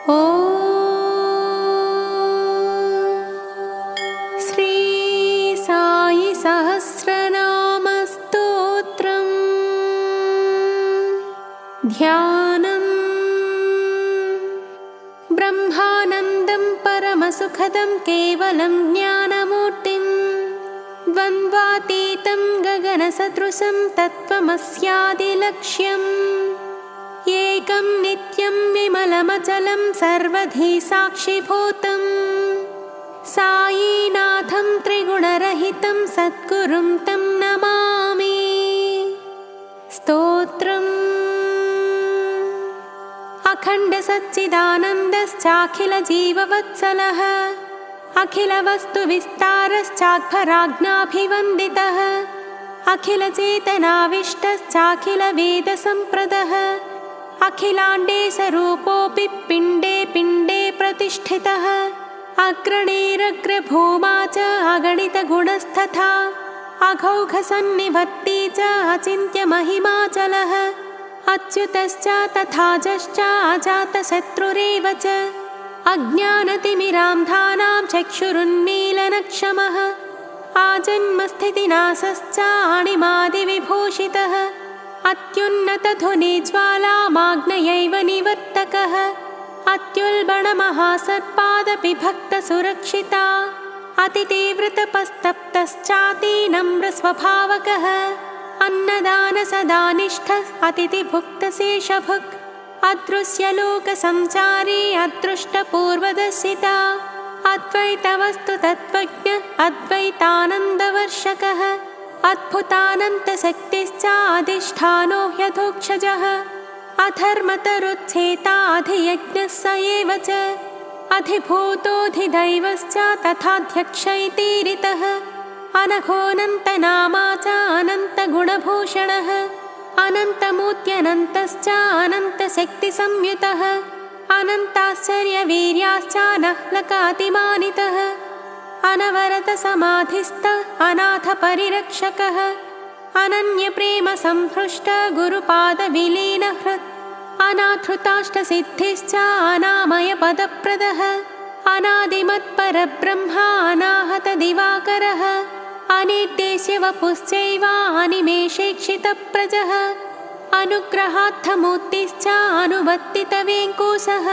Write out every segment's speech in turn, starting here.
ॐ श्री साई सहस्रनामस्तोत्रम् ध्यानम्। ब्रह्मानन्दं परमसुखदं केवलं ज्ञानमूर्तिं द्वन्द्वातीतं गगनसदृशं तत्त्वमस्यादिलक्ष्यम् एकं नित्यं विमलमचलं सर्वधी साक्षिभूतं साईनाथं त्रिगुणरहितं सद्गुरुं तं नमामि। स्तोत्रम्। अखण्डसच्चिदानन्दश्चाखिलजीववत्सलः अखिलवस्तुविस्तारश्चाक्षराज्ञाभिवन्दितः अखिलचेतनाविष्टश्चाखिलवेदसम्प्रदः अखिलाण्डेशरूपोऽपि पिण्डे पिण्डे प्रतिष्ठितः अग्रणीरग्रभूमा च अगणितगुणस्तथा अघौघसन्निभर्ती च अचिन्त्यमहिमाचलः अच्युतश्च तथाजश्च अजातशत्रुरेव च अज्ञानतिमिरान्धानां चक्षुरुन्मीलनक्षमः आजन्मस्थितिनाशश्च अणिमादिविभूषितः अत्युन्नतधुनिज्वालामाग्नयैव निवर्तकः अत्युल्बणमहासर्पादपि भक्तसुरक्षिता अतितीव्रतपस्तप्तश्चातिनम्रस्वभावकः अन्नदानसदानिष्ठः अतिथिभुक्तशेषभुक् अदृश्यलोकसञ्चारी अदृष्टपूर्वदर्शिता अद्वैतवस्तुतत्त्वज्ञ अद्वैतानन्दवर्षकः अद्भुतानन्तशक्तिश्च अधिष्ठानो ह्यधोक्षजः अधर्मतरुच्छेता अधियज्ञः स एव च अधिभूतोऽधिदैवश्च तथाध्यक्ष इतीरितः अनघोऽनन्तनामा च अनन्तगुणभूषणः अनन्तमूर्त्यनन्तश्च अनन्तशक्तिसंयुतः अनन्ताश्चर्यवीर्याश्च नह्लकातिमानितः अनवरतसमाधिस्थः अनाथपरिरक्षकः अनन्यप्रेमसंहृष्ट गुरुपादविलीनहृत् अनाथृताष्टसिद्धिश्च अनामयपदप्रदः अनादिमत्परब्रह्मा अनाहतदिवाकरः अनिर्देश्यवपुश्चैव अनिमेषेक्षितप्रजः अनुग्रहार्थमूर्तिश्च अनुवर्तितवेङ्कुशः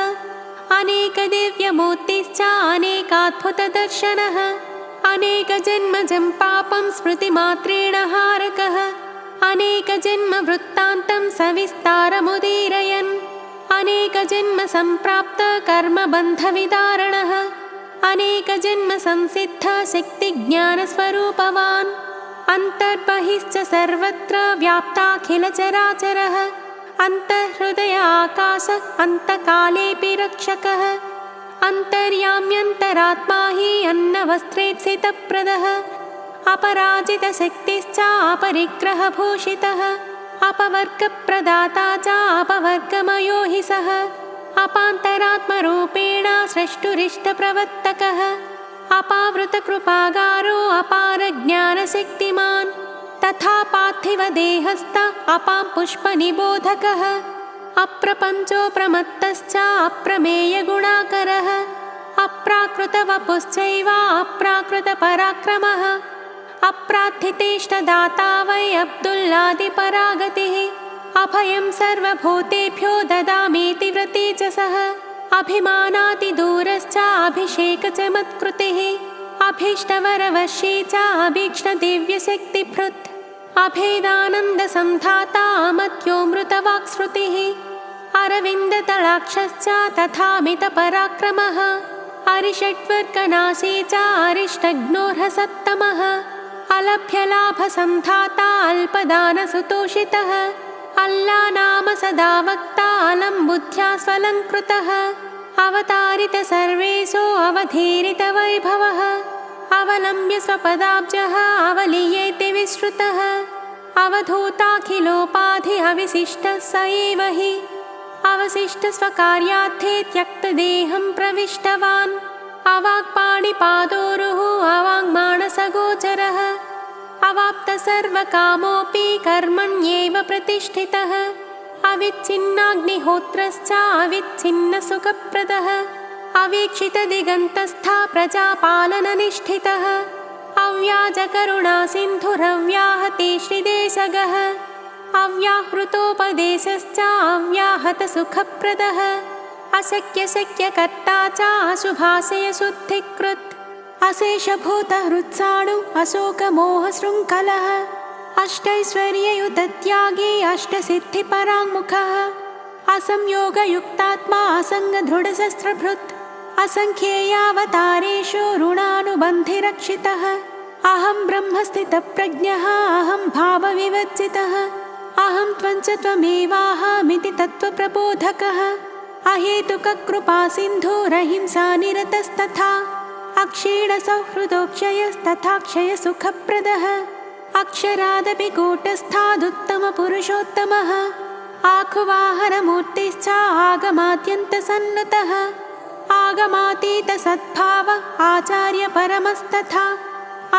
अनेकदिव्यमूर्तिश्च अनेकाद्भुतदर्शनः अनेकजन्मजं पापं स्मृतिमात्रेण हारकः अनेकजन्मवृत्तान्तं सविस्तारमुदीरयन् अनेकजन्मसम्प्राप्तकर्मबन्धविदारणः अनेकजन्मसंसिद्धशक्तिज्ञानस्वरूपवान् अन्तर्बहिश्च सर्वत्र व्याप्ताखिलचराचरः अन्तर्हृदय आकाशः अन्तकालेऽपि रक्षकः अन्तर्याम्यन्तरात्मा हि अन्नवस्त्रेप्सितप्रदः अपराजितशक्तिश्च अपरिग्रहभूषितः अपवर्गप्रदाता च अपवर्गमयो हि सः अपान्तरात्मरूपेण सृष्टुरिष्टप्रवर्तकः अपावृतकृपागारो अपारज्ञानशक्तिमान् तथा पार्थिवदेहस्थ अपां पुष्पनिबोधकः अप्रपञ्चो प्रमत्तश्च अप्रमेयगुणाकरः अप्राकृतवपुश्चैव अप्राकृतपराक्रमः अप्रार्थितेष्टदाता वै अब्दुल्लादिपरागतिः अभयं सर्वभूतेभ्यो ददामीति व्रती च सः अभिमानातिदूरश्च अभिषेक च मत्कृतिः अभीष्टवरवर्षी च अभीक्ष्णदिव्यशक्तिभृत् अभेदानन्दसन्धाता अमर्त्योऽमृतवाक्स्मृतिः अरविन्दतलाक्षश्च तथामितपराक्रमः अरिषड्वर्गनाशी च अरिष्टघ्नोर्हसत्तमः अलभ्यलाभसन्धाता अल्पदानसुतोषितः अल्लानाम सदा वक्ता अलम्बुद्ध्या स्वलङ्कृतः अवतारित सर्वेषु अवधीरितवैभवः अवलम्ब्य स्वपदाब्जः अवलीयेति विश्रुतः अवधूताखिलोपाधि अविशिष्टः स एव हि अवशिष्टस्वकार्यार्थे त्यक्तदेहं प्रविष्टवान् अवाक्पाणिपादोरुः अवाङ्मानसगोचरः अवाप्तसर्वकामोऽपि कर्मण्येव प्रतिष्ठितः अविच्छिन्नाग्निहोत्रश्च अविच्छिन्नसुखप्रदः अवीक्षितदिगन्तस्था प्रजापालननिष्ठितः अव्याजकरुणासिन्धुरव्याहते श्रीदेशगः अव्याहृतोपदेशश्च अव्याहतसुखप्रदः अशक्यशक्यकर्ता च अशुभाशयशुद्धिकृत् अशेषभूतहृत्साणु अशोकमोहशृङ्खलः अष्टैश्वर्ययुतत्यागी अष्टसिद्धिपराङ्मुखः असंयोगयुक्तात्मा असङ्गदृढशस्त्रभृत् असङ्ख्येयावतारेषु ऋणानुबन्धिरक्षितः अहं ब्रह्मस्थितप्रज्ञः अहं भावविवर्जितः अहं त्वञ्च त्वमेवाहमिति तत्त्वप्रबोधकः अहेतुककृपासिन्धुरहिंसानिरतस्तथा अक्षीणसौहृदोक्षयस्तथा क्षयसुखप्रदः अक्षरादपि कूटस्थादुत्तमपुरुषोत्तमः आखुवाहनमूर्तिश्च आगमाद्यन्तसन्नुतः आगमातीतसद्भाव आचार्यपरमस्तथा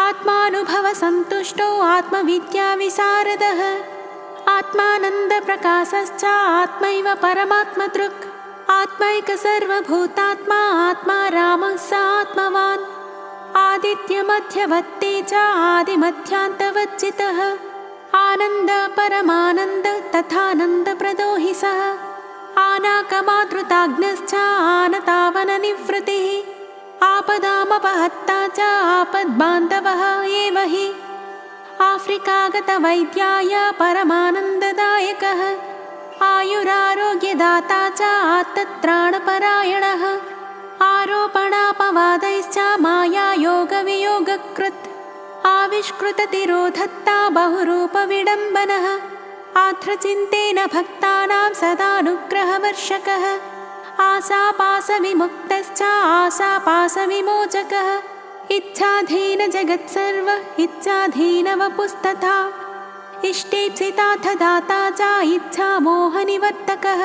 आत्मानुभवसन्तुष्टो आत्मविद्याविशारदः आत्मानन्दप्रकाशश्च आत्मैव परमात्मदृक् आत्मैकसर्वभूतात्मा आत्मा रामः स आत्मवान् आदित्यमध्यवर्ती च आदिमध्यान्तवर्जितः आनन्द परमानन्द तथानन्दप्रदो हि सः आनाकमातृताग्नश्च आनतावननिवृत्तिः आपदामपहत्ता च आपद्बान्धवः एव हि आफ्रिकागतवैद्याय परमानन्ददायकः आयुरारोग्यदाता च आत्तत्राणपरायणः आरोपणापवादैश्च मायायोगवियोगकृत् आविष्कृततिरोधत्ता बहुरूपविडम्बनः आर्द्रचिन्तेन भक्तानां सदानुग्रहवर्षकः आशापाशविमुक्तश्च आशापाशविमोचकः इच्छाधीनजगत्सर्व इच्छाधीनवपुस्तथा इष्टेप्सिताथ दाता च इच्छामोहनिवर्तकः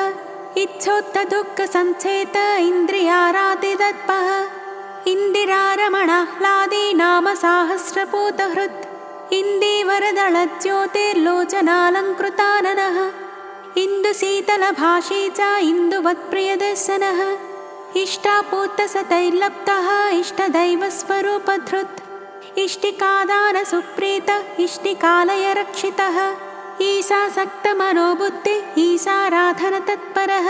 इच्छोत्तदुःखसञ्चेत इन्द्रियाराधितत्पः इन्दिरारमणाह्लादी नाम साहस्रपूतहृत् इन्दीवरदलज्योतिर्लोचनालङ्कृताननः इन्दुशीतलभाषी च इन्दुवत्प्रियदर्शनः इष्टापूतसतैर्लब्धः इष्टदैवस्वरूपधृत् इष्टिकादानसुप्रीत इष्टिकालयरक्षितः ईशासक्तमनोबुद्धि ईशाराधनतत्परः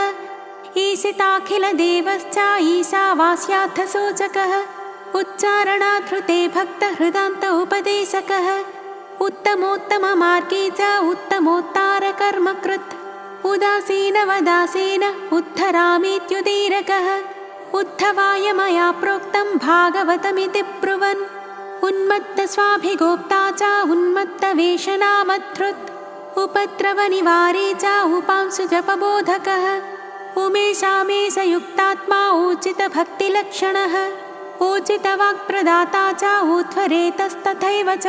ईशिताखिलदेवश्च ईशावास्यार्थसूचकः उच्चारणाधृते भक्तहृदान्त उपदेशकः उत्तमोत्तममार्गी च उत्तमोत्तारकर्मकृत् उदासीनवदासीन उद्धरामीत्युदीरकः उद्धवाय मया प्रोक्तं भागवतमिति ब्रुवन् उन्मत्तस्वाभिगोप्ता च उन्मत्तवेषनामधृत् उपद्रवनिवारी च उपांशुजपबोधकः उमेशामेशयुक्तात्मा ऊर्जितभक्तिलक्षणः ऊर्जितवाक्प्रदाता च ऊर्ध्वरेतस्तथैव च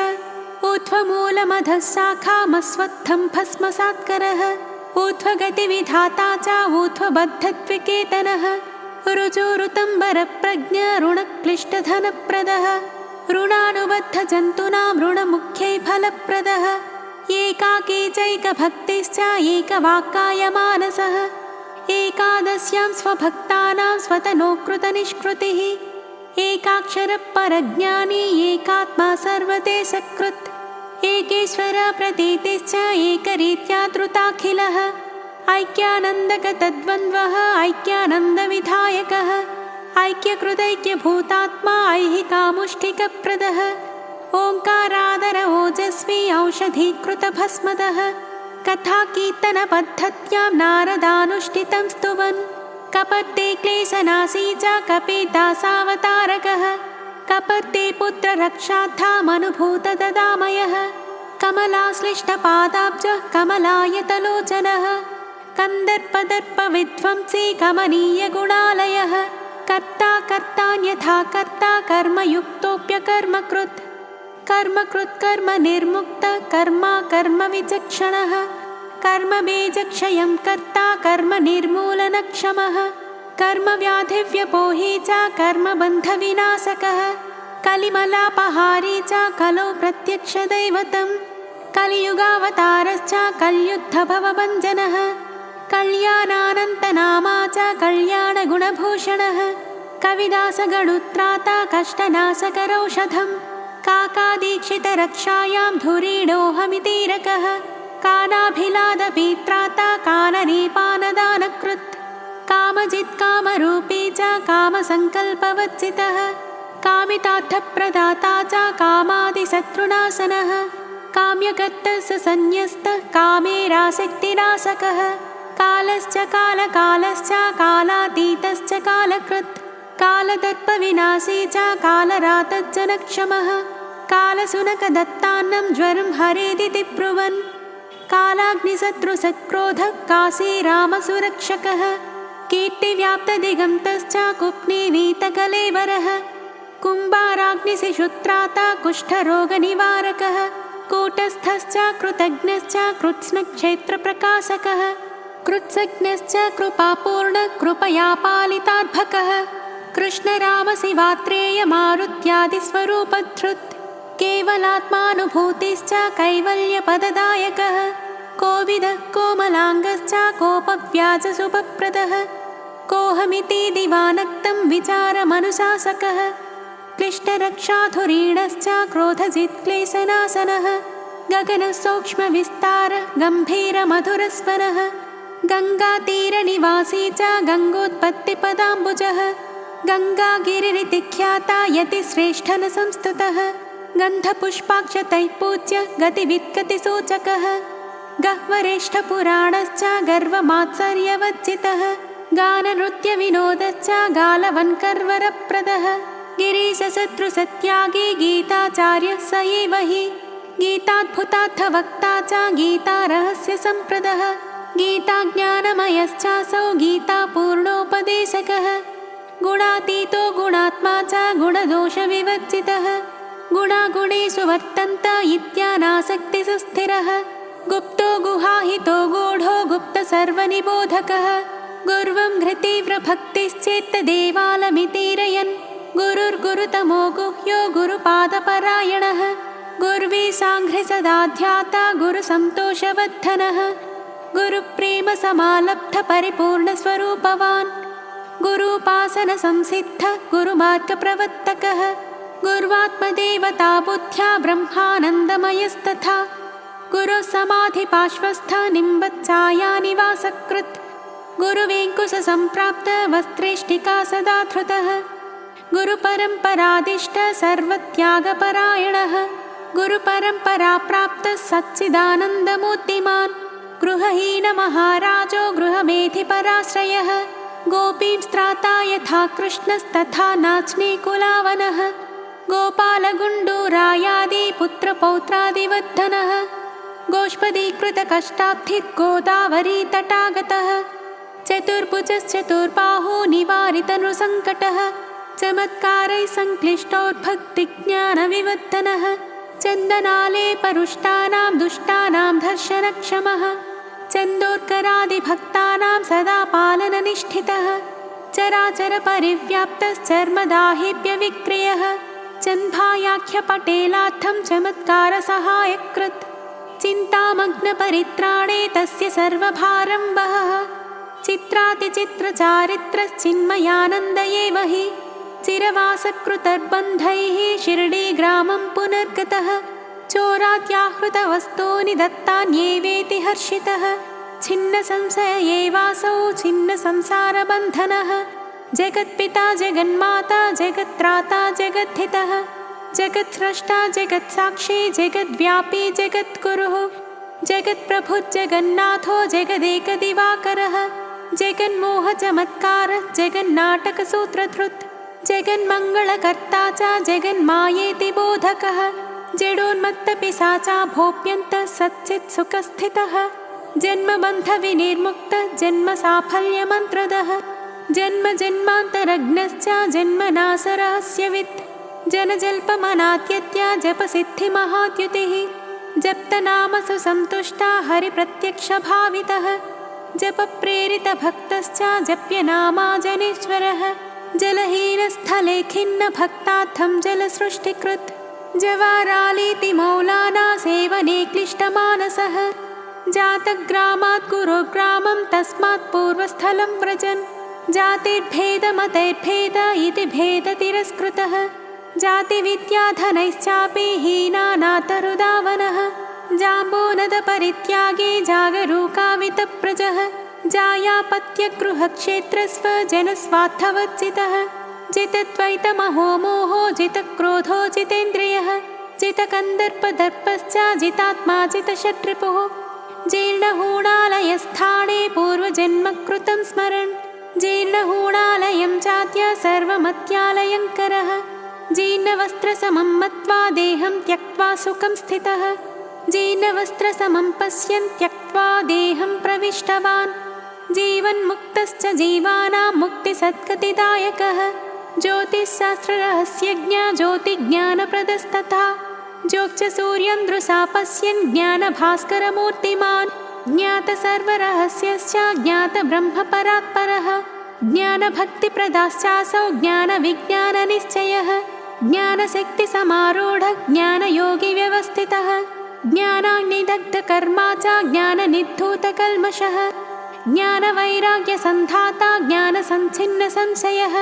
ऊर्ध्वमूलमधः शाखामस्वत्थं भस्मसात्करः ऊर्ध्वगतिविधाता च ऊर्ध्वबद्धत्विकेतनः ऋजोरुतम्बरप्रज्ञरुणक्लिष्टधनप्रदः ऋणानुबद्धजन्तूनां ऋणमुख्यै फलप्रदः एकाकी चैकभक्तिश्च एकवाक्कायमानसः एकादश्यां स्वभक्तानां स्वतनोकृतनिष्कृतिः एकाक्षरपरज्ञानी एकात्मा सर्वदेशकृत् एकेश्वरप्रतीतिश्च एकरीत्या धृताखिलः ऐक्यानन्दकतद्वन्द्वः ऐक्यानन्दविधायकः ऐक्यकृतैक्यभूतात्मा ऐहिकामुष्टिकप्रदः ओङ्कारादर ओजस्वी औषधीकृतभस्मदः कथाकीर्तनपद्धत्यां नारदानुष्ठितं स्तुवन् कपर्ते क्लेशनाशी च कपिदासावतारकः कपर्ते पुत्ररक्षार्थामनुभूतददामयः कमलाश्लिष्टपादाब्जः कमलायतलोचनः कन्दर्पदर्पविध्वंसी कमनीयगुणालयः कर्ता कर्तान्यथा कर्ता कर्मयुक्तोऽप्यकर्मकृत् कर्मकृत् कर्मनिर्मुक्त कर्मा कर्मविचक्षणः कर्मबीजक्षयं कर्ता कर्मनिर्मूलनक्षमः कर्मव्याधिव्यपोही च कर्मबन्धविनाशकः कलिमलापहारी च कलौ प्रत्यक्षदैवतं कलियुगावतारश्च कल्युद्धभवभञ्जनः कल्याणानन्तनामा च कल्याणगुणभूषणः कविदासगणुत्राता कष्टनाशकरौषधं काकादीक्षितरक्षायां धुरीडोहमितीरकः कानाभिलादपीत्राता काननीपानदानकृत् कामजित्कामरूपी च कामसङ्कल्पवच्चितः कामितार्थप्रदाता च कामादिशत्रुनाशनः काम्यकर्तस्य संन्यस्तः कामेरासक्तिनाशकः कालश्च कालकालश्च कालातीतश्च कालकृत् कालदर्पविनाशी च कालरातज्जनक्षमः कालशुनकदत्तान्नं ज्वरं हरेदिति ब्रुवन् कालाग्निशत्रुसक्रोधः काशीरामसुरक्षकः कीर्तिव्याप्तदिगन्तश्च कुप्नीवीतकलेवरः कुम्भाराग्निशिशुत्राता कुष्ठरोगनिवारकः कूटस्थश्च कृतज्ञश्च कृत्स्नक्षेत्रप्रकाशकः कृत्सज्ञश्च कृपापूर्णकृपया पालितार्भकः कृष्णरामशिवात्रेयमारुत्यादिस्वरूपधृत् केवलात्मानुभूतिश्च कैवल्यपददायकः कोविदः कोमलाङ्गश्च कोपव्याजशुभप्रदः कोऽहमिति दिवानक्तं विचारमनुशासकः क्लिष्टरक्षाधुरीणश्च क्रोधजित्क्लेशनाशनः गगनसूक्ष्मविस्तारः गम्भीरमधुरस्वरः गङ्गातीरनिवासी च गङ्गोत्पत्तिपदाम्बुजः गङ्गागिरिरितिख्याता यतिश्रेष्ठनसंस्तुतः गन्धपुष्पाक्षतैः पूज्य गतिवित्कतिसूचकः गह्वरेष्ठपुराणश्च गर्वमात्सर्यवर्जितः गाननृत्यविनोदश्च गालवन्कर्वरप्रदः गिरीशशत्रुसत्यागी गीताचार्यः स एव हि गीताद्भुतार्थवक्ता च गीतारहस्यसम्प्रदः गीताज्ञानमयश्चासौ गीतापूर्णोपदेशकः गुणातीतो गुणात्मा च गुणदोषविवर्जितः गुणागुणेषु वर्तन्त इत्यानासक्तिसुस्थिरः गुप्तो गुहाहितो गूढो गुप्तसर्वनिबोधकः गुर्वं घृतीव्रभक्तिश्चेत्तदेवालमितीरयन् गुरुर्गुरुतमो गुह्यो गुरुपादपरायणः गुर्वीसाङ्घ्रिसदाध्याता गुरुसन्तोषवर्धनः गुरुप्रेमसमालब्धपरिपूर्णस्वरूपवान् गुरूपासनसंसिद्धः गुरुमार्गप्रवर्तकः गुर्वात्मदेवता बुद्ध्या ब्रह्मानन्दमयस्तथा गुरुः समाधिपार्श्वस्थ निम्बच्छायानिवासकृत् गुरुवेङ्कुशसम्प्राप्त वस्त्रेष्टिका सदा धृतः गुरुपरम्परादिष्ट सर्वत्यागपरायणः गुरुपरम्पराप्राप्तः सच्चिदानन्दमूर्तिमान् गृहहीनमहाराजो गृहमेधिपराश्रयः गोपीं स्त्राता यथा कृष्णस्तथा नाच्नेकुलावनः गोपालगुण्डूरायादिपुत्रपौत्रादिवर्धनः गोष्पदीकृतकष्टाब्धिर्गोदावरीतटागतः चतुर्भुजश्चतुर्बाहो निवारितनृसङ्कटः चमत्कारैः संक्लिष्टोद्भक्तिज्ञानविवर्धनः चन्दनालेपरुष्टानां दुष्टानां धर्षणक्षमः चन्दोर्करादिभक्तानां सदा पालननिष्ठितः चराचरपरिव्याप्तश्चर्मदाहेभ्यविक्रियः चन्भायाख्यपटेलार्थं चमत्कारसहायकृत् चिन्तामग्नपरित्राणे तस्य सर्वभारं वहः चित्रातिचित्रचारित्रश्चिन्मयानन्द एव हि चिरवासकृतर्बन्धैः शिरडीग्रामं पुनर्गतः चोरात्याहृतवस्तूनि दत्तान्येवेति हर्षितः छिन्नसंशय एवासौ छिन्नसंसारबन्धनः जगत्पिता जगन्माता जगत्त्राता जगद्धितः जगत्स्रष्टा जगत्साक्षी जगद्व्यापी जगद्गुरुः जगत्प्रभुर्जगन्नाथो जगदेकदिवाकरः जगन्मोहचमत्कारः जगन्नाटकसूत्रधृत् जगन्मङ्गलकर्ता च जगन्मायेति बोधकः जडोन्मत्तपिशाचा भोप्यन्तः सच्चित्सुखस्थितः जन्मबन्धविनिर्मुक्तः जन्मसाफल्यमन्त्रदः जन्मजन्मान्तरग्नश्च जन्मनाशरहस्यवित् जनजल्पमनात्यत्या जपसिद्धिमहाद्युतिः जप्तनामसु सन्तुष्टा हरिप्रत्यक्षभावितः जपप्रेरितभक्तश्च जप्यनामा जनेश्वरः जलहीनस्थले खिन्नभक्तार्थं जलसृष्टिकृत् जवारालीति मौलाना सेवने क्लिष्टमानसः जातग्रामात् गुरुग्रामं तस्मात् पूर्वस्थलं व्रजन् जातिर्भेदमतैर्भेद इति भेदतिरस्कृतः जातिविद्याधनैश्चापि हीनानातरुदावनः जाम्बूनदपरित्यागे जागरूकावितप्रजः जायापत्यगृहक्षेत्रस्वजनस्वार्थवर्जितः जितद्वैतमहो मोहो जितक्रोधो जितेन्द्रियः जितकन्दर्पदर्पश्च जितात्मा जितशत्रिपुः जीर्णहूणालयस्थाने पूर्वजन्मकृतं स्मरन् जीर्णहूणालयं चात्य सर्वमत्यालयङ्करः जीर्णवस्त्रसमं मत्वा देहं त्यक्त्वा सुखं स्थितः जीर्णवस्त्रसमं पश्यन् त्यक्त्वा देहं प्रविष्टवान् जीवन्मुक्तश्च जीवानां मुक्तिसद्गतिदायकः ज्योतिःशास्त्ररहस्यज्ञ ज्योतिज्ञानप्रदस्तथा ज्योक्ष्यसूर्यं दृशा पश्यन् ज्ञानभास्करमूर्तिमान् ज्ञातसर्वरहस्यश्च ज्ञातब्रह्मपरात्परः ज्ञानभक्तिप्रदाश्चासौ ज्ञानविज्ञाननिश्चयः ज्ञानशक्तिसमारूढः ज्ञानयोगिव्यवस्थितः ज्ञानाग्निदग्धकर्मा च ज्ञाननिद्धूतकल्मषः ज्ञानवैराग्यसन्धाता ज्ञानसञ्छिन्नसंशयः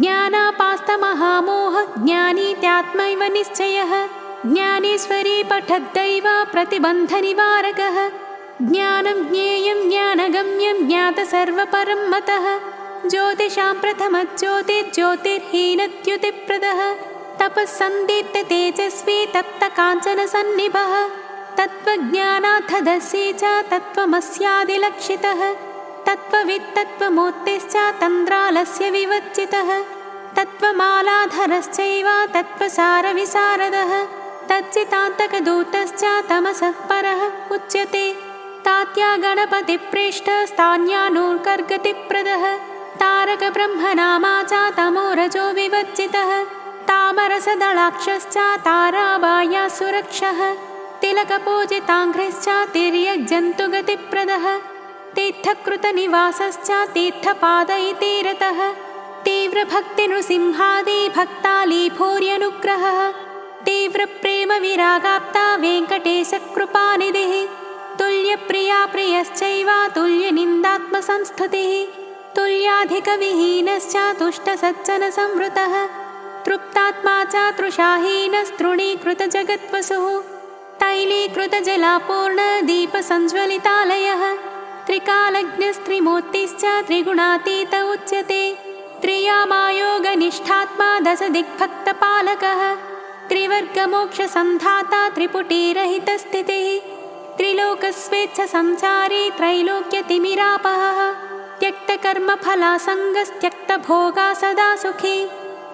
ज्ञानापास्तमहामोहः ज्ञानीत्यात्मैव निश्चयः ज्ञानेश्वरी पठद्दैव प्रतिबन्धनिवारकः ज्ञानं ज्ञेयं ज्ञानगम्यं ज्ञातसर्वपरं मतः ज्योतिषां प्रथमज्योतिर्ज्योतिर्हीनद्युतिप्रदः तपःसन्दीप्ततेजस्वी तप्तकाञ्चनसन्निभः तत्त्वज्ञानार्थदर्शी च तत्त्वमस्यादिलक्षितः तत्त्ववित्तत्त्वमूर्तिश्च तन्द्रालस्य विवर्जितः तत्त्वमालाधरश्चैव तत्त्वसारविशारदः तच्चितान्तकदूतश्च तमसः परः उच्यते तात्या गणपतिप्रेष्ठस्तान्यानूर्कर्गतिप्रदः तारकब्रह्मनामा च तमोरजो विवर्जितः तामरसदलाक्षश्च ताराबाह्यासुरक्षः तिलकपूजिताङ्घ्रिश्च तिर्यग्जन्तुगतिप्रदः तीर्थकृतनिवासश्च तीर्थपाद इति रतः तीव्रभक्तिनृसिंहादिभक्तालीभूर्यनुग्रहः तीव्रप्रेमविरागाप्ता वेङ्कटेशकृपानिधिः तुल्यप्रिया प्रियश्चैव तुल्यनिन्दात्मसंस्तुतिः तुल्याधिकविहीनश्च तुष्टसज्जनसंवृतः तृप्तात्मा च तृषाहीनस्तृणीकृतजगद्वसुः तैलीकृतजलापूर्णदीपसञ्ज्वलितालयः त्रिकालज्ञस्त्रिमूर्तिश्च त्रिगुणातीत उच्यते त्रियामायोगनिष्ठात्मा दशदिग्भक्तपालकः त्रिवर्गमोक्षसन्धाता त्रिपुटीरहितस्थितिः त्रिलोकस्वेच्छसंसारी त्रैलोक्यतिमिरापहः त्यक्तकर्मफलासङ्गस्त्यक्तभोगा सदा सुखी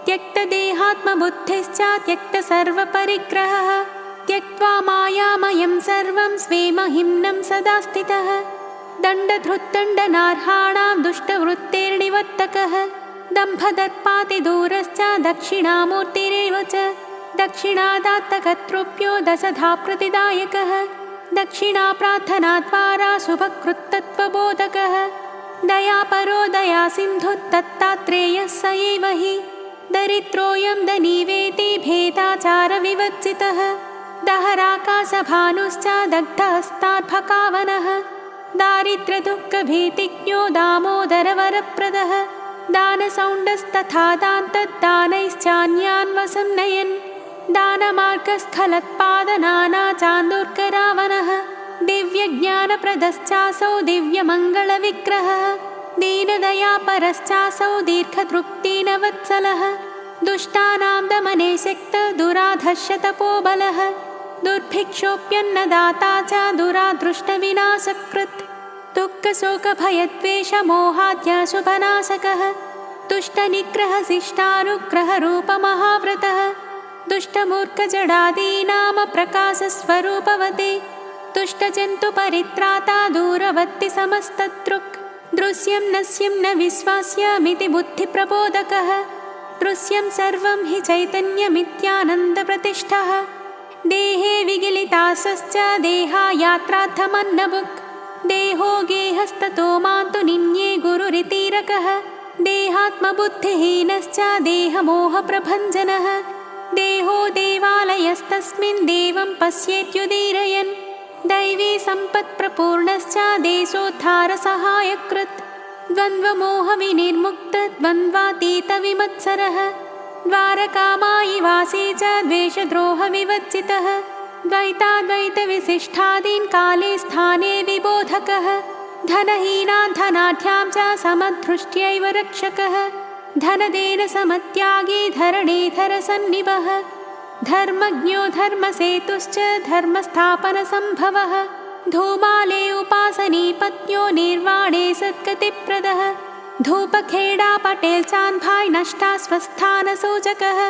त्यक्तदेहात्मबुद्धिश्च त्यक्तसर्वपरिग्रहः त्यक्त्वा मायामयं सर्वं स्वे महिम्नं सदा स्थितः दण्डधृद्दण्डनार्हाणां दुष्टवृत्तेर्निवर्तकः दम्भदर्पातिदूरश्च दक्षिणामूर्तिरेव च दक्षिणादात्तकर्तृभ्यो दशधा प्रतिदायकः दक्षिणाप्रार्थनाद्वारा शुभकृत्तत्वबोधकः दयापरो दयासिन्धुस्तत्तात्रेयः स एव हि दरिद्रोऽयं दनीवेति भेदाचारविवर्जितः दहराकाशभानुश्च दग्धहस्तार्भकावनः दारिद्र्यदुःखभीतिज्ञो दामोदरवरप्रदः दानसौण्डस्तथा दान्तदानैश्चान्यान् वसं नयन् दानमार्गस्खलत्पादनानाचान्दुर्करावनः दिव्यज्ञानप्रदश्चासौ दिव्यमङ्गलविग्रहः दीनदयापरश्चासौ दीर्घतृप्तिनवत्सलः दुष्टानां दमने शक्तदुराधर्षतपोबलः दुर्भिक्षोऽप्यन्नदाता च दुरादृष्टविनाशकृत् दुःखशोकभयद्वेषमोहाद्याशुभनाशकः दुष्टनिग्रहशिष्टानुग्रहरूपमहाव्रतः दुष्टमूर्खजडादीनामप्रकाशस्वरूपवते दुष्टजन्तुपरित्राता दूरवर्तिसमस्तदृक् दृश्यं नश्यं न विश्वास्यमिति बुद्धिप्रबोधकः दृश्यं सर्वं हि चैतन्यमित्यानन्दप्रतिष्ठः देहे विगिलिताशश्च देहायात्रार्थमन्नबुक् देहो गेहस्ततो मान्तु निन्ये गुरुरितीरकः देहात्मबुद्धिहीनश्च देहमोहप्रभञ्जनः देहो देवालयस्तस्मिन् देवं पश्येत्युदीरयन् दैवी सम्पत्प्रपूर्णश्च देशोद्धारसहायकृत् द्वन्द्वमोहविनिर्मुक्तद्वन्द्वातीतविमत्सरः द्वारकामायिवासी च द्वेषद्रोहविवर्जितः द्वैताद्वैतविशिष्टादीन् काले स्थाने विबोधकः धनहीनान् धनाढ्यां च समदृष्ट्यैव रक्षकः धनदेन समत्यागी धरणीधरसन्निभः धर्मज्ञो धर्मसेतुश्च धर्मस्थापनसम्भवः धूमाले उपासनी पत्न्यो निर्वाणे सद्गतिप्रदः धूपखेडा पटेल चान्भाई नष्टा स्वस्थानसूचकः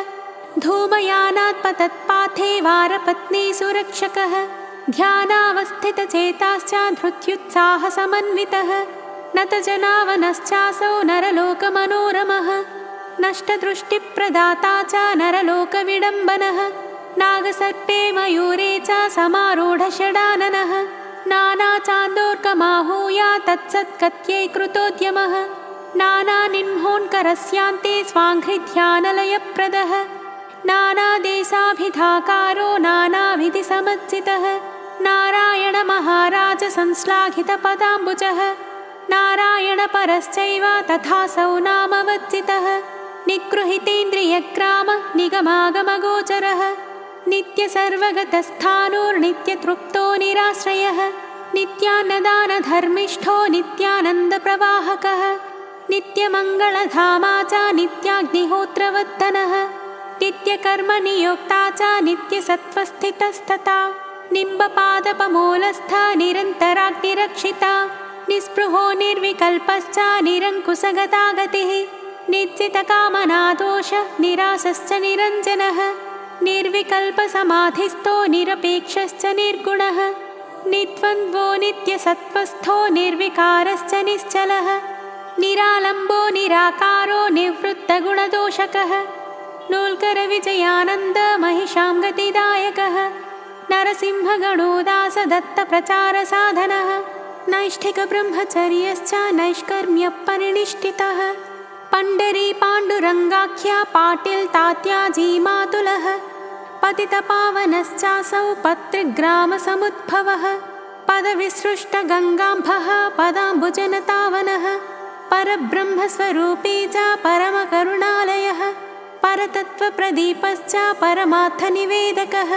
धूमयानात् पतत्पाथे वारपत्नी सुरक्षकः ध्यानावस्थितचेताश्च धृत्युत्साहसमन्वितः नतजनावनश्चासौ नरलोकमनोरमः नष्टदृष्टिप्रदाता च नरलोकविडम्बनः नागसर्पे मयूरे च समारूढषडाननः नानाचान्दोर्कमाहूया तत्सत्कत्यै कृतोद्यमः नानानिह्नोन्करस्यान्ते स्वाङ्घ्रिध्यानलयप्रदः नानादेशाभिधाकारो नानाविधिसमज्जितः नारायणमहाराजसंश्लाघितपदाम्बुजः नारायणपरश्चैव तथासौ नामवर्जितः निगृहीतेन्द्रियग्राम निगमागमगोचरः नित्यसर्वगतस्थाणुर्नित्यतृप्तो निराश्रयः नित्यान्नदानधर्मिष्ठो नित्यानन्दप्रवाहकः नित्यमङ्गलधामा च नित्याग्निहोत्रवर्धनः नित्यकर्मनियोक्ता च नित्यसत्त्वस्थितस्तथा निम्बपादपमूलस्थ निरन्तराग्निरक्षिता निस्पृहो निर्विकल्पश्च निरङ्कुशगतागतिः निर्जितकामनादोष निराशश्च निरञ्जनः निर्विकल्पसमाधिस्थो निरपेक्षश्च निर्गुणः निद्वन्द्वो नित्यसत्त्वस्थो निर्विकारश्च निश्चलः निरालम्बो निराकारो निवृत्तगुणदोषकः नूल्करविजयानन्द महिषां गतिदायकः नरसिंहगणोदास दत्तप्रचारसाधनः नैष्ठिकब्रह्मचर्यश्च नैष्कर्म्यपरिनिष्ठितः पण्डरी पाण्डुरङ्गाख्या पाटिल तात्याजी मातुलः पतितपावनश्चासौ पत्रिग्रामसमुद्भवः पदविसृष्टगङ्गाम्भः पदाम्बुजनतावनः परब्रह्मस्वरूपी च परमकरुणालयः परतत्त्वप्रदीपश्च परमार्थनिवेदकः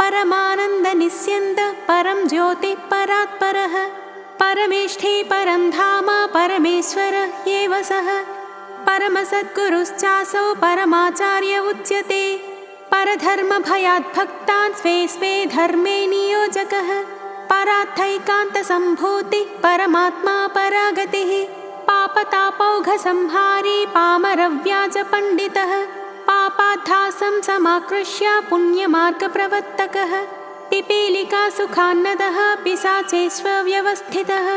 परमानन्दनिस्यन्द परं ज्योतिः परात्परः परमेष्ठी परं धाम परमेश्वर एव सः परमसद्गुरुश्चासौ परमाचार्य उच्यते परधर्मभयाद्भक्तान् स्वे स्वे धर्मे नियोजकः परार्थैकान्तसम्भूतिः परमात्मा परागतिः पापतापौघसंहारी पामरव्याजपण्डितः पापाद्धासं समाकृष्य पुण्यमार्गप्रवर्तकः पिपीलिकासुखान्नदः पिशाचेष्वव्यवस्थितः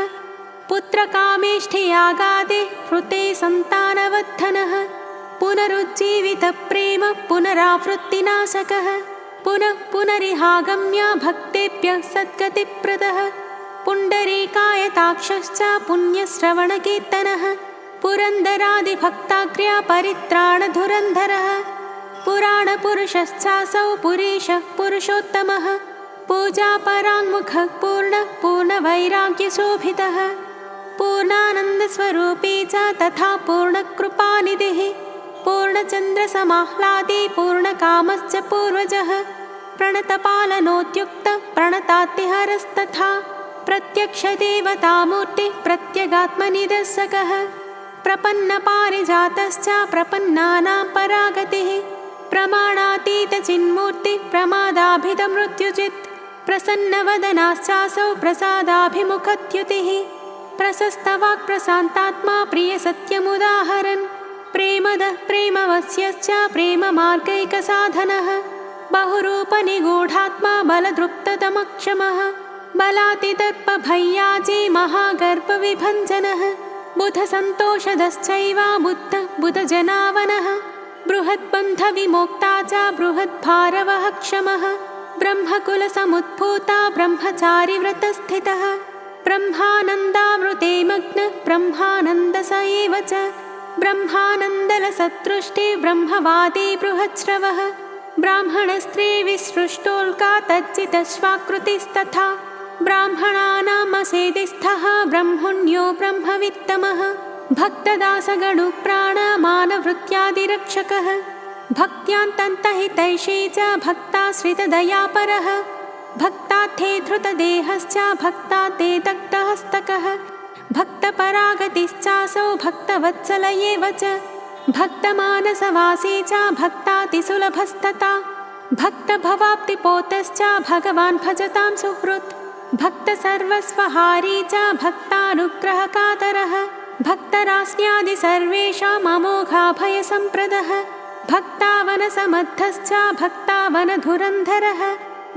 पुत्रकामेष्ठियागादे हृते सन्तानवर्धनः पुनरुज्जीवितप्रेम पुनरावृत्तिनाशकः पुनः पुनरिहागम्य भक्तेभ्यः सद्गतिप्रदः पुण्डरीकायताक्षश्च पुण्यश्रवणकीर्तनः पुरन्दरादिभक्ताग्र्या परित्राणधुरन्धरः पुराणपुरुषश्चासौ पुरीशः पुरुषोत्तमः पूजापराङ्मुखः पूर्णवैराग्यशोभितः पूर्णानन्दस्वरूपी च तथा पूर्णकृपानिधिः पूर्णचन्द्रसमाह्लादी पूर्णकामश्च पूर्वजः प्रणतपालनोद्युक्त प्रणतातिहरस्तथा प्रत्यक्षदेवतामूर्तिः प्रत्यगात्मनिदर्शकः प्रपन्नपारिजातश्च प्रपन्नानां परागतिः प्रमाणातीतचिन्मूर्तिः प्रमादाभिधमृत्युजित् प्रसन्नवदनाश्चासौ प्रसादाभिमुखद्युतिः प्रशस्तवाक्प्रशान्तात्मा प्रियसत्यमुदाहरन् प्रेमदः प्रेमवश्यश्च प्रेममार्गैकसाधनः बहुरूपनिगूढात्मा बलदृप्ततमक्षमः बलातिदर्पभय्याजी महागर्वविभञ्जनः बुधसन्तोषदश्चैव बुधजनावनः बृहद्बन्धविमोक्ता च बृहद्भारवः क्षमः ब्रह्मकुलसमुद्भूता ब्रह्मचारिव्रतस्थितः ब्रह्मानन्दामृते मग्नः ब्रह्मानन्दस एव च ब्रह्मानन्दलसदृष्टि ब्रह्मवादी बृहच्छ्रवः ब्राह्मणस्त्रीविसृष्टोल्का तज्जितश्वाकृतिस्तथा ब्राह्मणानामसेदिस्थः ब्रह्मण्यो ब्रह्मवित्तमः भक्तदासगणुप्राणमानवृत्त्यादिरक्षकः भक्त्यान्तन्तहितैषी च भक्ताश्रितदयापरः भक्तार्थे धृतदेहश्च भक्ताते दग्धहस्तकः भक्तपरागतिश्चासौ भक्तवत्सल एव च भक्तमानसवासी च भक्तातिसुलभस्तथा भक्तभवाप्तिपोतश्च भगवान् भजतां सुहृत् भक्तसर्वस्वहारी च भक्तानुग्रहकातरः भक्तरास्न्यादि सर्वेषाम् अमोघाभयसम्प्रदः भक्तावनसमर्थश्च भक्तावनधुरन्धरः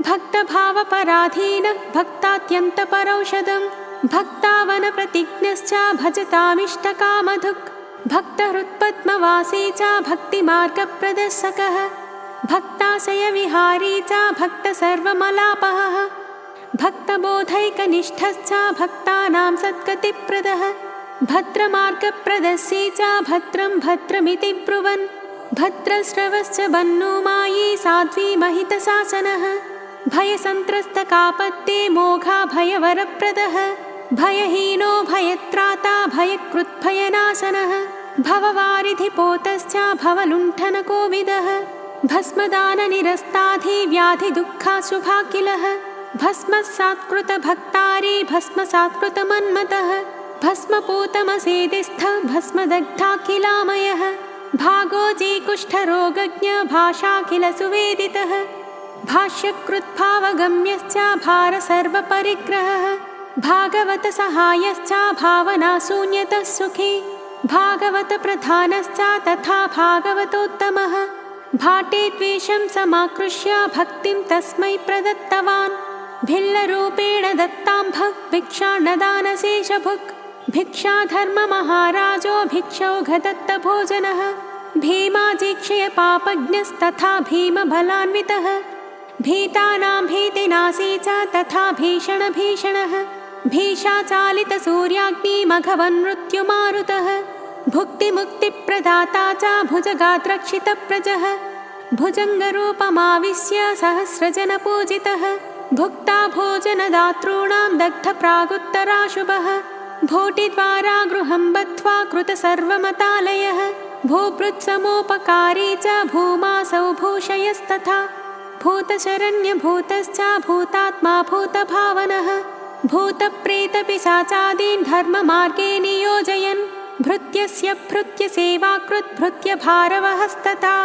भक्तभावपराधीनः भक्तात्यन्तपरौषधम् भक्तावनप्रतिज्ञश्च भजतामिष्टकामधुक् भक्तहृत्पद्मवासी च भक्तिमार्गप्रदर्शकः भक्ताशयविहारी च भक्तसर्वमलापहः भक्तबोधैकनिष्ठश्च भक्तानां सद्गतिप्रदः भद्रमार्गप्रदर्शी च भद्रं भद्रमिति ब्रुवन् भद्रश्रवश्च बन्नुमायी साध्वी महितशासनः भयसन्त्रस्तकापत्ते मोघाभयवरप्रदः भयहीनो भयत्राता भयकृद्भयनाशनः भववारिधिपोतश्च भवलुण्ठनकोविदः भस्मदाननिरस्ताधिव्याधिदुःखाशुभाकिलः भस्मसात्कृतभक्तारी भस्मसात्कृतमन्मतः भस्मपूतमसेदिस्थ भस्मदग्धाखिलामयः भागोजीकुष्ठरोगज्ञ भाषाखिलसुवेदितः भाष्यकृद्भावगम्यश्च भारसर्वपरिग्रहः भागवतसहायश्च भावनाशून्यतः सुखी भागवतप्रधानश्च तथा भागवतोत्तमः भाटे द्वेषं समाकृष्य भक्तिं तस्मै प्रदत्तवान् भिल्लरूपेण दत्तां भिक्षान्नदानशेषभुक् भिक्षाधर्ममहाराजो भिक्षौघदत्तभोजनः भीमाजीक्षय पापज्ञस्तथा भीमबलान्वितः भीतानां भीतिनाशी च तथा भीषणभीषणः भीषाचालितसूर्याग्निमघवन्मृत्युमारुतः भुक्तिमुक्तिप्रदाता च भुजगात्रक्षितप्रजः भुजङ्गरूपमाविश्य सहस्रजनपूजितः भुक्ता भोजनदातॄणां दग्धप्रागुत्तराशुभः भोटिद्वारा गृहं बद्ध्वा कृतसर्वमतालयः भूभृत्समोपकारी च भूमासौ भूषयस्तथा भूतशरण्यभूतश्च भूतात्मा भूतभावनः भूतप्रेतपिशाचादीन् धर्ममार्गे नियोजयन् भृत्यस्य भृत्यसेवाकृद्भृत्यभारवहस्तथा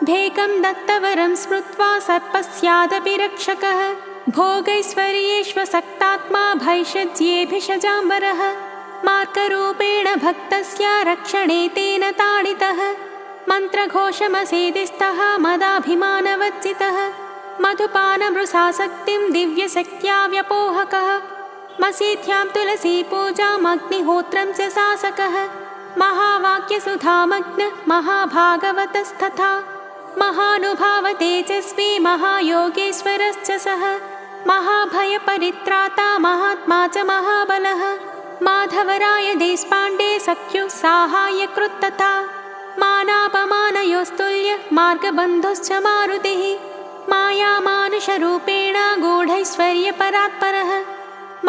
भेकं दत्तवरं स्मृत्वा सर्पस्यादपि रक्षकः भोगैश्वर्येष्वसक्तात्मा भैषज्येभिषजाम्बरः मार्गरूपेण भक्तस्य रक्षणे तेन ताडितः मन्त्रघोषमसेदिस्तः मदाभिमानवच्चितः मधुपानमृषासक्तिं दिव्यशक्त्या व्यपोहकः मसीध्यां तुलसीपूजामग्निहोत्रं च शासकः महावाक्यसुधामग्नः महाभागवतस्तथा महानुभावतेजस्वी महायोगेश्वरश्च सः महाभयपरित्राता महात्मा च महाबलः माधवराय देशपाण्डे सख्युः साहाय्यकृत्तथा मानापमानयोस्तुल्यः मार्गबन्धुश्च मारुतिः मायामानुषरूपेण गूढैश्वर्यपरात्परः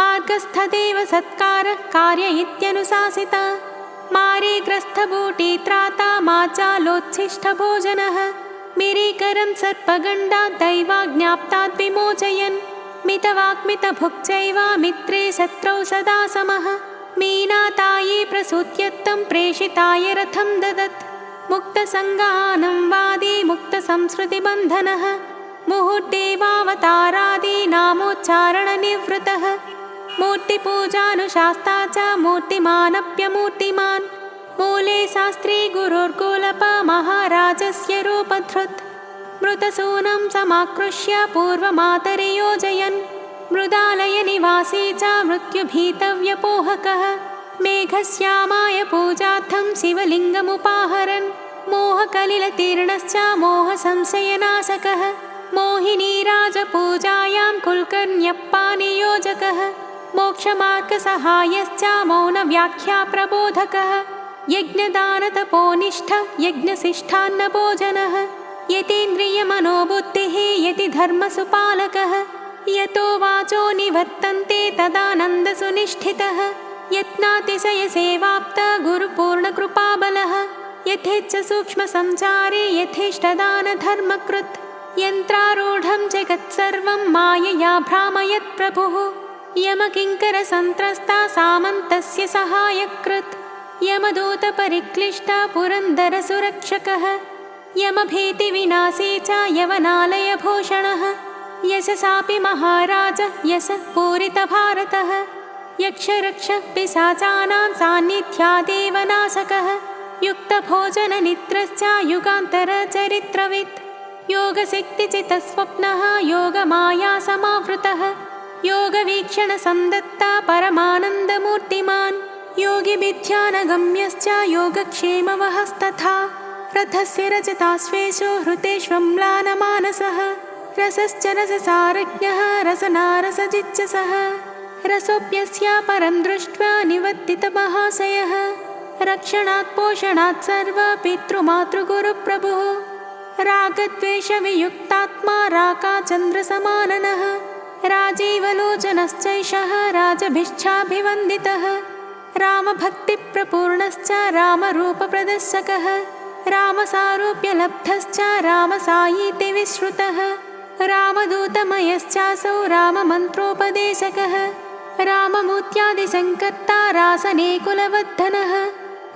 मार्गस्थदेव सत्कारः कार्य इत्यनुशासिता मारीग्रस्थबूटीत्राता माचालोच्छिष्टभोजनः मिरीकरं सर्पगण्डात् दैवाज्ञाप्तात् विमोचयन् मितवाक्मितभुक्चैव मित्रे शत्रौ सदा समः मीनातायी प्रसूत्यत्तं प्रेषिताय रथं ददत् मुक्तसङ्गानं वादी मुक्तसंस्कृतिबन्धनः मुहुर्देवावतारादीनामोच्चारणनिवृतः मूर्तिपूजानुशास्ता च मूर्तिमानप्यमूर्तिमान् मूले शास्त्री गुरुर्गोलप महाराजस्य रूपधृत् मृतसूनं समाकृष्य पूर्वमातरे योजयन् मृदालयनिवासी च मृत्युभीतव्यपोहकः मेघश्यामाय पूजार्थं शिवलिङ्गमुपाहरन् मोहकलिलतीर्णश्च मोहसंशयनाशकः मोहिनीराजपूजायां कुलकर्ण्यप्पानियोजकः मोक्षमार्गसहायश्च मौनव्याख्याप्रबोधकः यज्ञदानतपोनिष्ठ यज्ञशिष्टान्नभोजनः यतीन्द्रियमनोबुद्धिः यतिधर्मसुपालकः यतो वाचो निवर्तन्ते तदानन्दसुनिष्ठितः यत्नातिशयसेवाप्त गुरुपूर्णकृपाबलः यथेच्छ सूक्ष्मसञ्चारे यथेष्टदानधर्मकृत् यन्त्रारूढं जगत्सर्वं मायया भ्रामयत् प्रभुः यमकिङ्करसन्त्रस्ता सामन्तस्य सहायकृत् यमदूतपरिक्लिष्टा पुरन्दरसुरक्षकः यमभीतिविनाशी च यवनालयभूषणः यशसापि महाराज यशः पूरितभारतः यक्षरक्षः पिशाचानां सान्निध्यादेव नाशकः युक्तभोजननिद्रश्च युगान्तरचरित्रवित् योगशक्तिचित्तस्वप्नः योगमायासमावृतः योगवीक्षणसन्दत्ता परमानन्दमूर्तिमान् योगिभिध्यानगम्यश्च योगक्षेमवहस्तथा रथस्य रजताश्वेषो हृतेष्वम्लानमानसः रसश्च रससारज्ञः रसनारसजिच्चसः रसोऽप्यस्य परं दृष्ट्वा निवर्तितमहाशयः रक्षणात् पोषणात् सर्वपितृमातृगुरुप्रभुः रागद्वेषवियुक्तात्मा राकाचन्द्रसमाननः राजीवलोचनश्चैषः राजभिक्षाभिवन्दितः रामभक्तिप्रपूर्णश्च रामरूपप्रदर्शकः रामसारूप्यलब्धश्च रामसायीति विश्रुतः रामदूतमयश्चासौ राममन्त्रोपदेशकः राममूर्त्यादिसङ्कर्ता रासनेकुलवर्धनः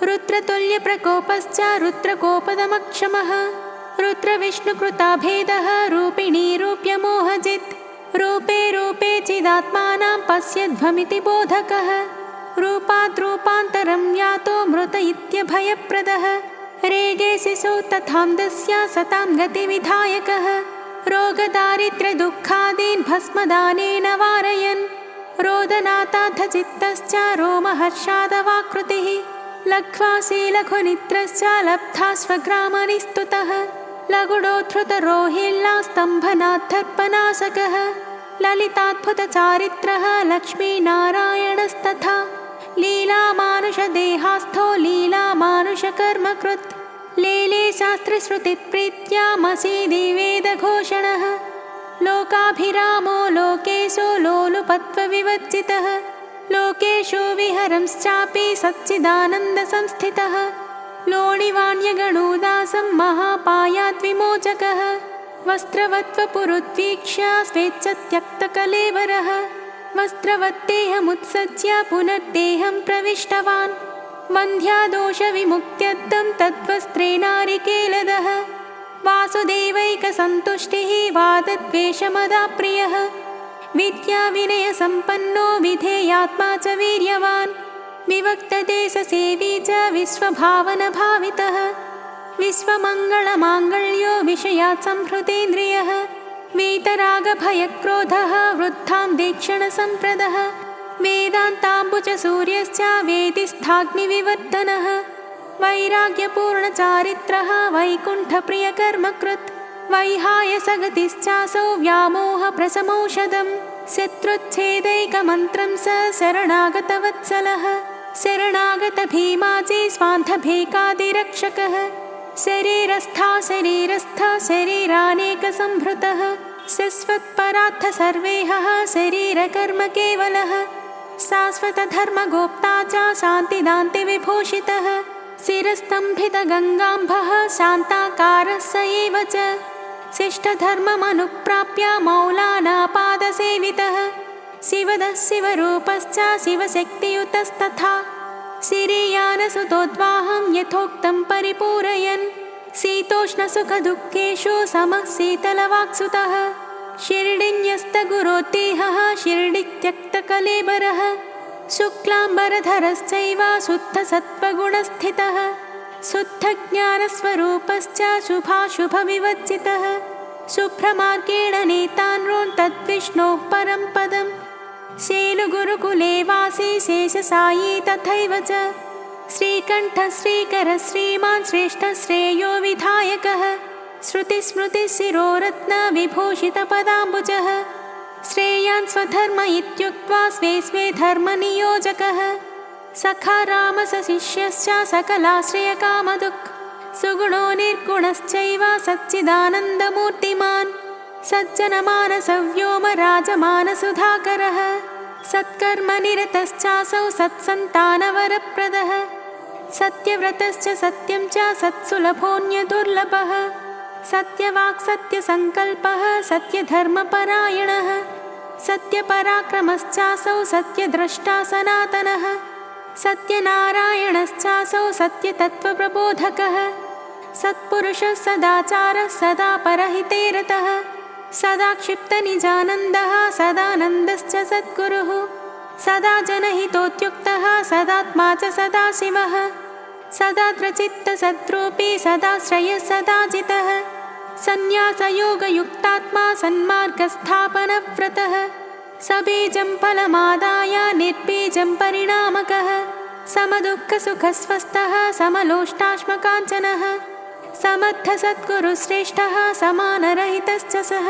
रुद्रतुल्यप्रकोपश्च रुद्रकोपदमक्षमः रुद्रविष्णुकृताभेदः रूपिणी रूप्यमोहजित् रूपे रूपे चिदात्मानां पश्यध्वमिति बोधकः रूपाद्रूपान्तरं यातो मृत इत्यभयप्रदः रेगे शिशौ तथान्दस्य सतां गतिविधायकः रोगदारिद्र्यदुःखादीन् भस्मदानेन वारयन् रोदनाथाथ चित्तश्च रोमहर्षादवाकृतिः लघ्वासीलघुनिद्रश्च लब्धा स्वग्रामनिस्तुतः लगुडोद्धृतरोहिल्लास्तम्भनाथर्पनाशकः ललिताद्भुतचारित्रः लक्ष्मीनारायणस्तथा लीलामानुषदेहास्थो लीलामानुषकर्मकृत् लेले शास्त्रश्रुतिप्रीत्यामसीदिवेदघोषणः लोकाभिरामो लोकेशो लोलुपत्वविवर्जितः लोकेषु विहरंश्चापि सच्चिदानन्दसंस्थितः लोणिवाण्यगणोदासं महापायाद्विमोचकः वस्त्रवत्वपुरुद्वीक्ष्य स्वेच्छत्यक्तकलेवरः वस्त्रवत्तेहमुत्सज्य पुनर्देहं प्रविष्टवान् वन्ध्यादोषविमुक्त्यर्थं तद्वस्त्रेणारिकेलदः वासुदेवैकसन्तुष्टिः वादद्वेषमदाप्रियः विद्याविनयसम्पन्नो विधेयात्मा च वीर्यवान् विवक्तदेशसेवी च विश्वभावनभावितः विश्वमङ्गलमाङ्गल्यो विषयात् संहृतेन्द्रियः वीतरागभयक्रोधः वृद्धां दीक्षणसम्प्रदः वेदान्ताम्बुजसूर्यश्च वेदिस्थाग्निविवर्धनः वैराग्यपूर्णचारित्रः वैकुण्ठप्रियकर्मकृत् वैहायसगतिश्चासौ व्यामोहप्रशमौषधं शत्रुच्छेदैकमन्त्रं स शरणागतवत्सलः शरणागतभीमाजी स्वान्धभेकादिरक्षकः शरीरस्थ शरीरानेकसंभृतः शश्वत्परार्थसर्वेहः शरीरकर्मकेवलः शाश्वतधर्मगोप्ता च शान्तिदान्तिविभूषितः शिरस्तम्भितगङ्गाम्भः शान्ताकारः स एव च शिष्टधर्ममनुप्राप्य मौलानापादसेवितः शिवदः शिवरूपश्च शिवशक्तियुतस्तथा सिरीयानसुतोद्वाहं यथोक्तं परिपूरयन् शीतोष्णसुखदुःखेषु समः शीतलवाक्सुतः शिर्डिन्यस्तगुरोत्तेहः शिर्डित्यक्तकलेबरः शुक्लाम्बरधरश्चैव शुद्धसत्त्वगुणस्थितः शुद्धज्ञानस्वरूपश्च शुभाशुभविवर्जितः शुभ्रमार्गेण नेतान्रोन् तद्विष्णोः परं पदम् शेलुगुरुकुले वासी शेषसायी तथैव च श्रीकण्ठः श्रीकरः श्रीमान् श्रेष्ठः श्रेयो विधायकः श्रुतिस्मृतिशिरोरत्नविभूषितपदाम्बुजः श्रेयान् स्वधर्म इत्युक्त्वा स्वे स्वे धर्मनियोजकः सखा रामसशिष्यश्च सकलाश्रयकामदुक् सुगुणो निर्गुणश्चैव सच्चिदानन्दमूर्तिमान् सज्जनमानसव्योमराजमानसुधाकरः सत्कर्मनिरतश्चासौ सत्सन्तानवरप्रदः सत्यव्रतश्च सत्यं च सत्सुलभोऽन्यदुर्लभः सत्यवाक् सत्यसङ्कल्पः सत्यधर्मपरायणः सत्यपराक्रमश्चासौ सत्यद्रष्टा सनातनः सत्यनारायणश्चासौ सत्यतत्त्वप्रबोधकः सत्पुरुषः सदाचारः सदा परहिते रतः सदा क्षिप्तनिजानन्दः सदानन्दश्च सद्गुरुः सदा जनहितोद्युक्तः सदात्मा च सदाशिवः सदा त्रचित्तसद्रूपी सदा श्रेयः सदा जितः सन्न्यासयोगयुक्तात्मा सन्मार्गस्थापनव्रतः सबीजं फलमादाय निर्बीजं परिणामकः समदुःखसुखस्वस्थः समलोष्टाश्मकाञ्चनः समर्थसद्गुरुश्रेष्ठः समानरहितश्च सः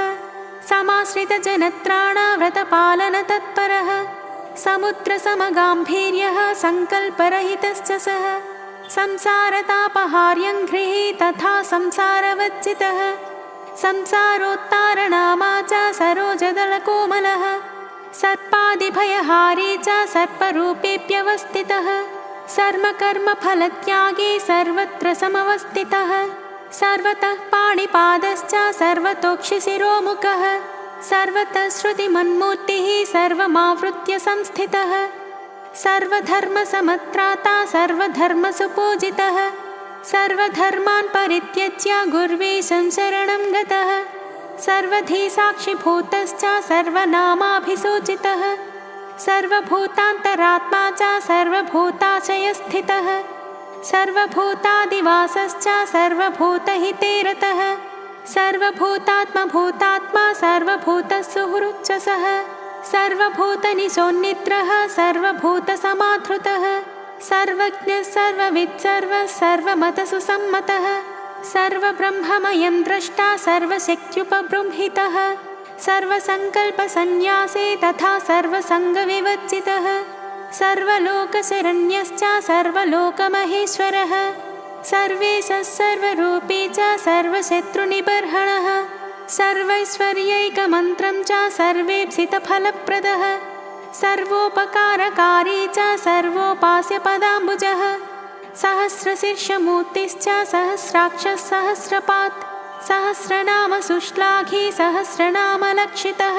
समाश्रितजनत्राणाव्रतपालनतत्परः समुद्रसमगाम्भीर्यः सङ्कल्परहितश्च सः संसारतापहार्यं गृही तथा संसारवच्चितः संसारोत्तारणामा च सरोजदलकोमलः सर्पादिभयहारी च सर्परूपेऽप्यवस्थितः सर्वकर्मफलत्यागी सर्वत्र समवस्थितः सर्वतः पाणिपादश्च सर्वतोक्षिशिरोमुखः सर्वतः श्रुतिमन्मूर्तिः सर्वमावृत्य संस्थितः सर्वधर्मसमत्राता सर्वधर्मसुपूजितः सर्वधर्मान् परित्यज्य गुर्वीशं शरणं गतः सर्वधी साक्षिभूतश्च सर्वनामाभिसूचितः सर्वभूतान्तरात्मा च सर्वभूताशयस्थितः सर्वभूतादिवासश्च सर्वभूतहिते रतः सर्वभूतात्मभूतात्मा सर्वभूतसुहृच्च सः सर्वभूतनिशोन्निद्रः सर्वभूतसमाधृतः सर्वज्ञः सर्ववित् सर्वः सर्वमतसुसम्मतः सर्वब्रह्ममयं द्रष्टा सर्वशक्त्युपबृंहितः सर्वसङ्कल्पसन्न्यासे तथा सर्वसङ्गविवर्जितः सर्वलोकशरण्यश्च सर्वलोकमहेश्वरः सर्वेशः सर्वरूपी च सर्वशत्रुनिबर्हणः सर्वैश्वर्यैकमन्त्रं च सर्वेप्सितफलप्रदः सर्वोपकारकारी च सर्वोपास्यपदाम्बुजः सहस्रशीर्षमूर्तिश्च सहस्राक्षः सहस्रपात् सहस्रनामसुश्लाघी सहस्रनामलक्षितः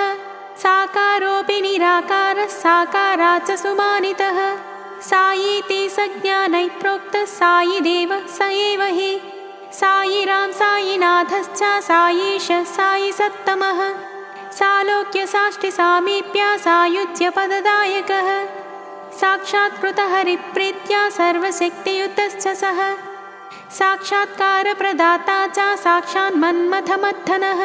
साकारोऽपि निराकारः साकारा च सुमानितः सायीति सज्ञानैः प्रोक्तः सायि देवः स एव हि सायिराम सायिनाथश्च सायीशः सायि सत्तमः सालोक्यसाष्टिसामीप्य सायुज्यपददायकः साक्षात्कृतहरिप्रीत्या सर्वशक्तियुतश्च सः साक्षात्कारप्रदाता च साक्षान्मन्मथमर्थनः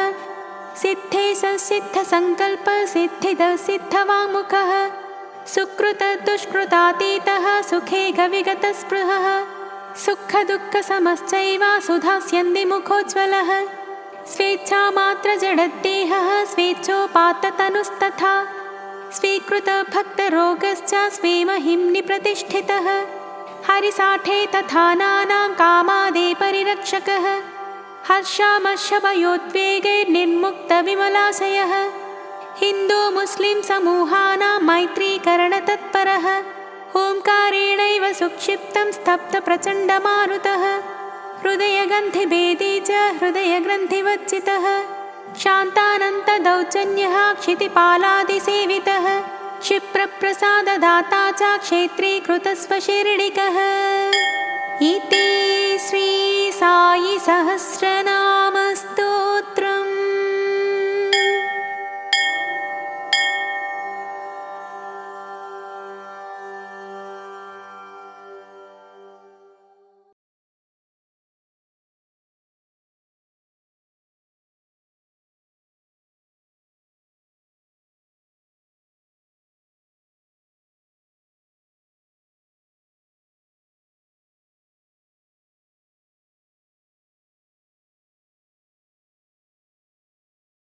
सिद्धेशः सिद्धसङ्कल्पः सिद्धिदः सिद्धवाङ्मुखः सुकृतदुष्कृतातीतः सुखे गविगतस्पृहः सुखदुःखसमश्चैव सुधास्यन्दिमुखोज्ज्वलः स्वेच्छामात्रजडद्देहः स्वेच्छोपात्ततनुस्तथा स्वीकृतभक्तरोगश्च स्वे महिम्नि प्रतिष्ठितः हरिसाठे तथा नानां कामादे परिरक्षकः हर्षामर्षभयोद्वेगैर्निर्मुक्तविमलाशयः हिन्दू-मुस्लिं समूहानां मैत्रीकरणतत्परः ओङ्कारेणैव सुक्षिप्तं स्तब्धप्रचण्डमारुतः हृदयग्रन्थिभेदी च हृदयग्रन्थिवर्जितः शान्तानन्तदौर्जन्यः क्षितिपालादिसेवितः क्षिप्रप्रसाददाता च क्षेत्रीकृतस्वशिर्डिकः इति श्री साई सहस्र